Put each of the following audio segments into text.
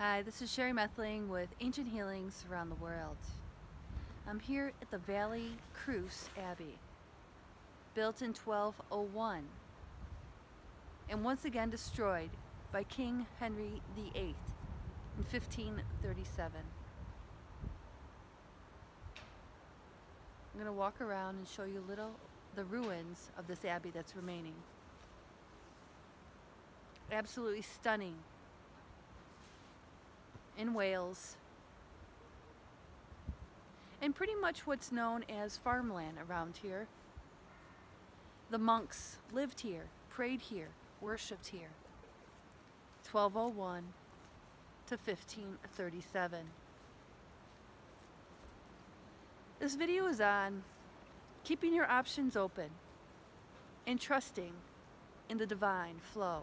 Hi, this is Sherry Methling with Ancient Healings Around the World. I'm here at the Valle Crucis Abbey, built in 1201 and once again destroyed by King Henry the VIII in 1537. I'm going to walk around and show you the ruins of this abbey that's remaining. Absolutely stunning. In Wales, and pretty much what's known as farmland around here. The monks lived here, prayed here, worshipped here. 1201 to 1537. This video is on keeping your options open and trusting in the divine flow.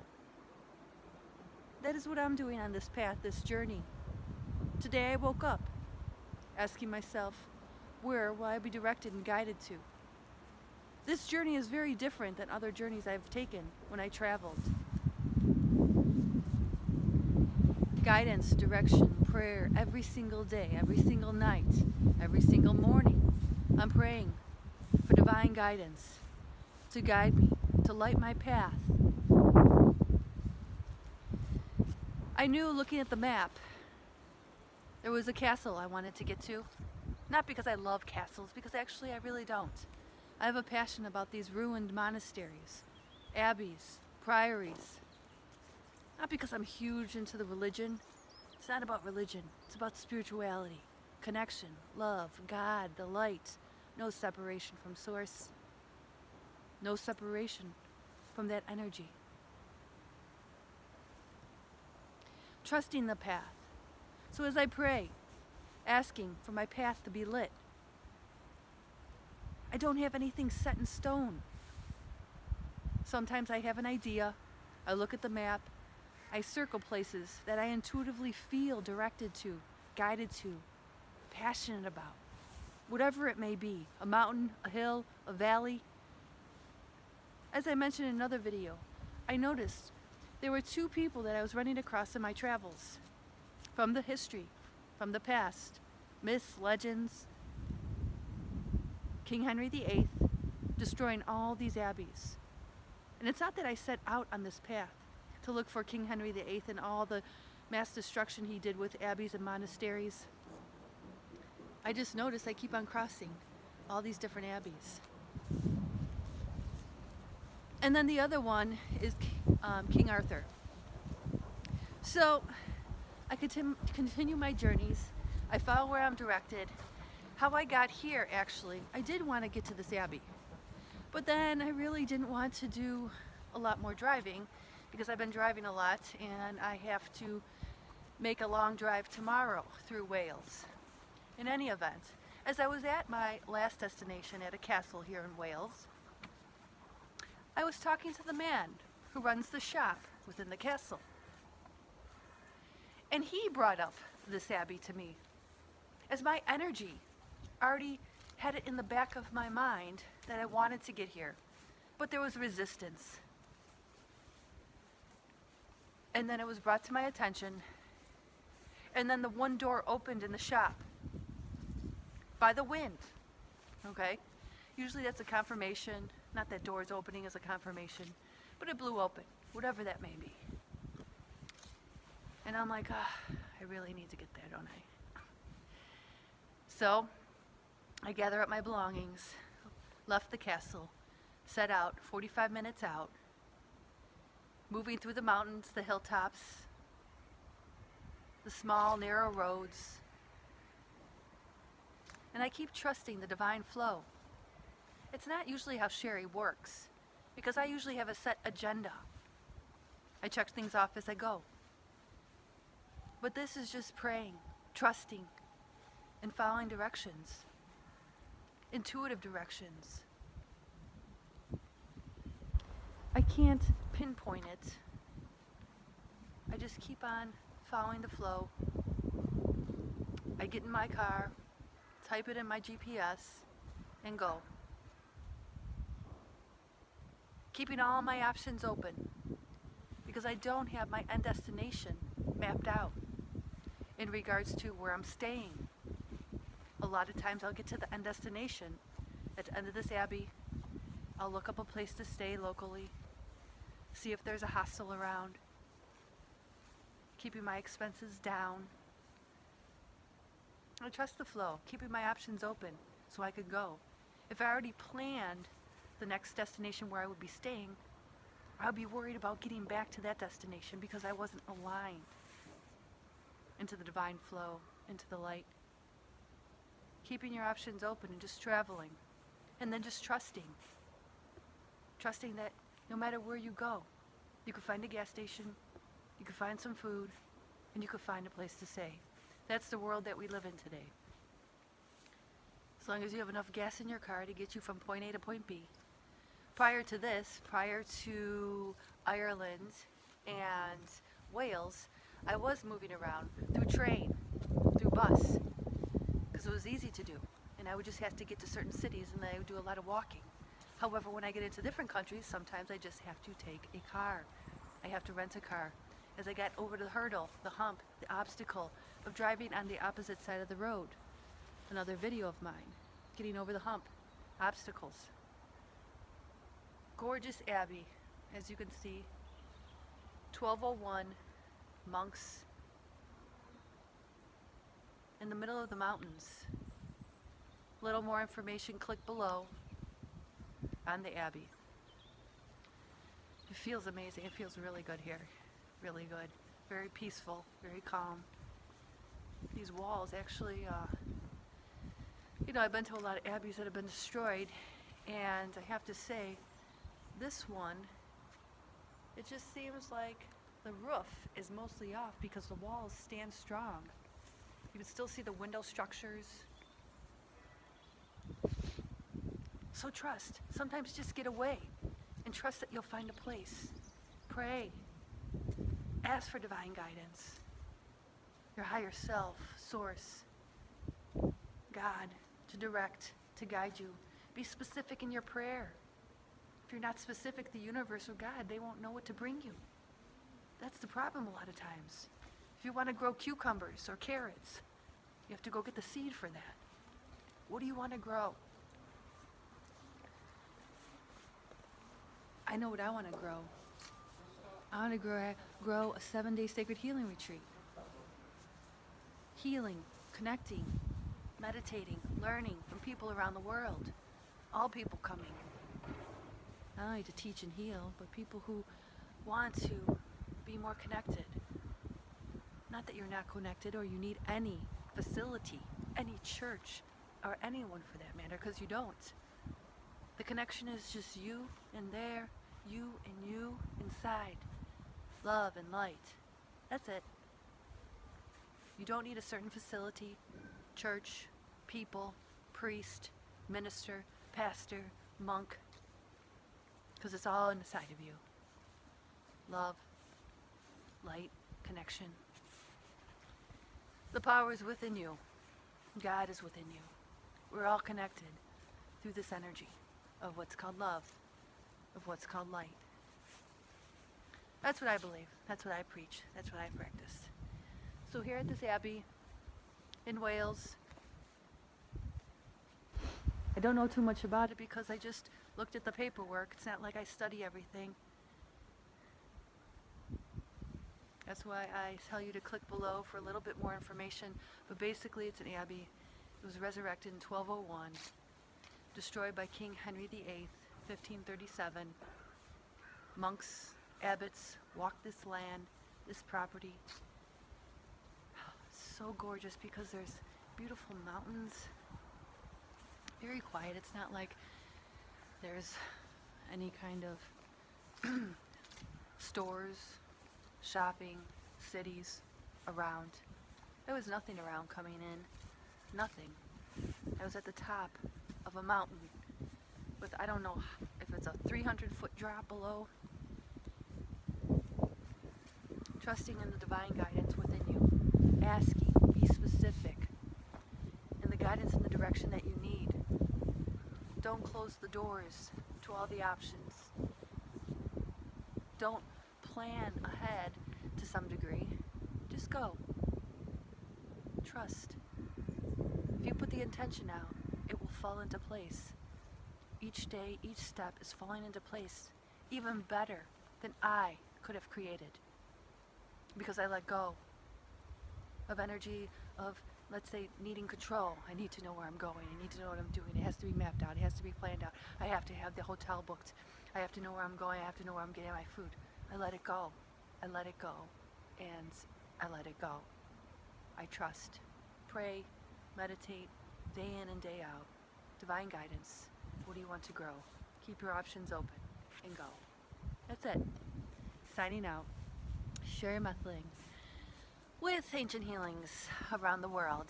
That is what I'm doing on this path, this journey. Today I woke up asking myself, where will I be directed and guided to? This journey is very different than other journeys I've taken when I traveled. Guidance, direction, prayer every single day, every single night, every single morning. I'm praying for divine guidance to guide me, to light my path. I knew looking at the map there was a castle I wanted to get to. Not because I love castles, because actually I really don't. I have a passion about these ruined monasteries, abbeys, priories. Not because I'm huge into the religion. It's not about religion. It's about spirituality, connection, love, God, the light. No separation from source. No separation from that energy. Trusting the path. So as I pray, asking for my path to be lit, I don't have anything set in stone. Sometimes I have an idea, I look at the map, I circle places that I intuitively feel directed to, guided to, passionate about. Whatever it may be, a mountain, a hill, a valley. As I mentioned in another video, I noticed there were two people that I was running across in my travels. From the history, from the past, myths, legends, King Henry the VIII destroying all these abbeys. And it's not that I set out on this path to look for King Henry the VIII and all the mass destruction he did with abbeys and monasteries. I just noticed I keep on crossing all these different abbeys. And then the other one is King Arthur. So I continue my journeys. I follow where I'm directed. How I got here, actually, I did want to get to this abbey. But then I really didn't want to do a lot more driving because I've been driving a lot and I have to make a long drive tomorrow through Wales. In any event, as I was at my last destination at a castle here in Wales, I was talking to the man who runs the shop within the castle. And he brought up this abbey to me, as my energy already had it in the back of my mind that I wanted to get here, but there was resistance. And then it was brought to my attention, and then the one door opened in the shop by the wind, okay? Usually that's a confirmation, not that doors opening is a confirmation, but it blew open, whatever that may be. And I'm like, I really need to get there, don't I? So I gather up my belongings, left the castle, set out 45 minutes out, moving through the mountains, the hilltops, the small, narrow roads. And I keep trusting the divine flow. It's not usually how Sherry works, because I usually have a set agenda. I check things off as I go. But this is just praying, trusting, and following directions. Intuitive directions. I can't pinpoint it. I just keep on following the flow. I get in my car, type it in my GPS, and go. Keeping all my options open, because I don't have my end destination mapped out. in regards to where I'm staying. A lot of times I'll get to the end destination. At the end of this abbey, I'll look up a place to stay locally, see if there's a hostel around, keeping my expenses down. I trust the flow, keeping my options open so I could go. If I already planned the next destination where I would be staying, I'll be worried about getting back to that destination because I wasn't aligned into the divine flow, into the light. Keeping your options open and just traveling. And then just trusting. Trusting that no matter where you go, you could find a gas station, you could find some food, and you could find a place to stay. That's the world that we live in today. As long as you have enough gas in your car to get you from point A to point B. Prior to this, prior to Ireland and Wales, I was moving around through train, through bus, because it was easy to do. And I would just have to get to certain cities and I would do a lot of walking. However, when I get into different countries, sometimes I just have to take a car. I have to rent a car. As I got over the hurdle, the hump, the obstacle of driving on the opposite side of the road. Another video of mine, getting over the hump, obstacles. Gorgeous abbey, as you can see, 1201, monks in the middle of the mountains. Little more information, click below on the abbey. It feels amazing, it feels really good here, really good. Very peaceful, very calm. These walls actually, you know, I've been to a lot of abbeys that have been destroyed, and I have to say, this one, it just seems like the roof is mostly off because the walls stand strong. You can still see the window structures. So trust. Sometimes just get away and trust that you'll find a place. Pray. Ask for divine guidance. Your higher self, source, God, to direct, to guide you. Be specific in your prayer. If you're not specific, the universe or God, they won't know what to bring you. That's the problem a lot of times. If you want to grow cucumbers or carrots, you have to go get the seed for that. What do you want to grow? I know what I want to grow. I want to grow a 7-day sacred healing retreat. Healing, connecting, meditating, learning from people around the world. All people coming. Not only to teach and heal, but people who want to be more connected. Not that you're not connected or you need any facility, any church, or anyone for that matter, because you don't. The connection is just you and there, you and you inside. Love and light. That's it. You don't need a certain facility, church, people, priest, minister, pastor, monk, because it's all inside of you. Love, light, connection. The power is within you. God is within you. We're all connected through this energy of what's called love, of what's called light. That's what I believe. That's what I preach. That's what I practice. So here at this abbey in Wales, I don't know too much about it because I just looked at the paperwork. It's not like I study everything. That's why I tell you to click below for a little bit more information. But basically it's an abbey. It was resurrected in 1201, destroyed by King Henry the VIII, 1537. Monks, abbots walked this land, this property. So gorgeous because there's beautiful mountains. Very quiet. It's not like there's any kind of stores, shopping, cities around. There was nothing around coming in. Nothing. I was at the top of a mountain with, I don't know if it's a 300-foot drop below. Trusting in the divine guidance within you. Asking, be specific in the guidance and the direction that you need. Don't close the doors to all the options. Don't plan ahead to some degree. Just go. trust. If you put the intention out, it will fall into place. Each day, each step is falling into place, even better than I could have created. Because I let go of energy of, let's say, needing control. I need to know where I'm going. I need to know what I'm doing. It has to be mapped out. It has to be planned out. I have to have the hotel booked. I have to know where I'm going. I have to know where I'm getting my food. I let it go. I let it go. And I let it go. I trust. Pray, meditate, day in and day out. Divine guidance. What do you want to grow? Keep your options open and go. That's it. Signing out. Sherry Methling with Ancient Healings around the world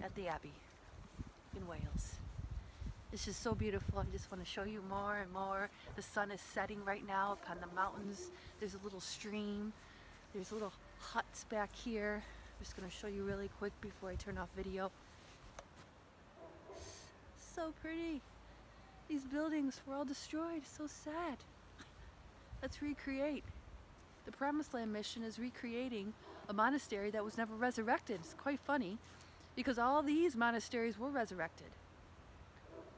at the Abbey in Wales. It's just so beautiful. I just want to show you more and more. The sun is setting right now upon the mountains. There's a little stream. There's little huts back here. I'm just going to show you really quick before I turn off video. So pretty. These buildings were all destroyed. So sad. Let's recreate. The Promised Land mission is recreating a monastery that was never resurrected. It's quite funny because all these monasteries were resurrected.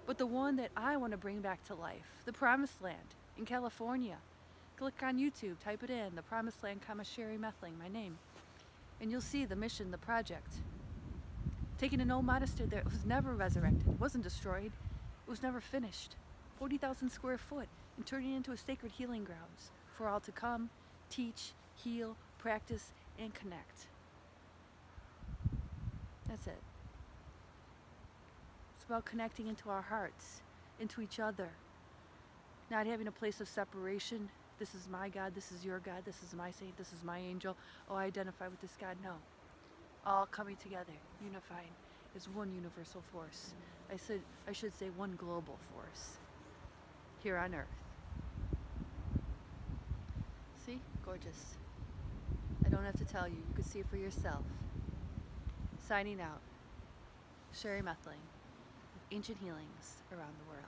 But the one that I want to bring back to life, the Promised Land in California. Click on YouTube, type it in, the Promised Land, Sherry Methling, my name. And you'll see the mission, the project. Taking an old monastery that was never resurrected, it wasn't destroyed, it was never finished. 40,000 square foot and turning it into a sacred healing grounds for all to come, teach, heal, practice, and connect. That's it. It's about connecting into our hearts, into each other. Not having a place of separation. This is my God, this is your God, this is my saint, this is my angel. Oh, I identify with this God. No. All coming together, unifying as one universal force. I should say one global force here on Earth. See? Gorgeous. I don't have to tell you. You can see it for yourself. Signing out. Sherry Methling with Ancient Healings around the world.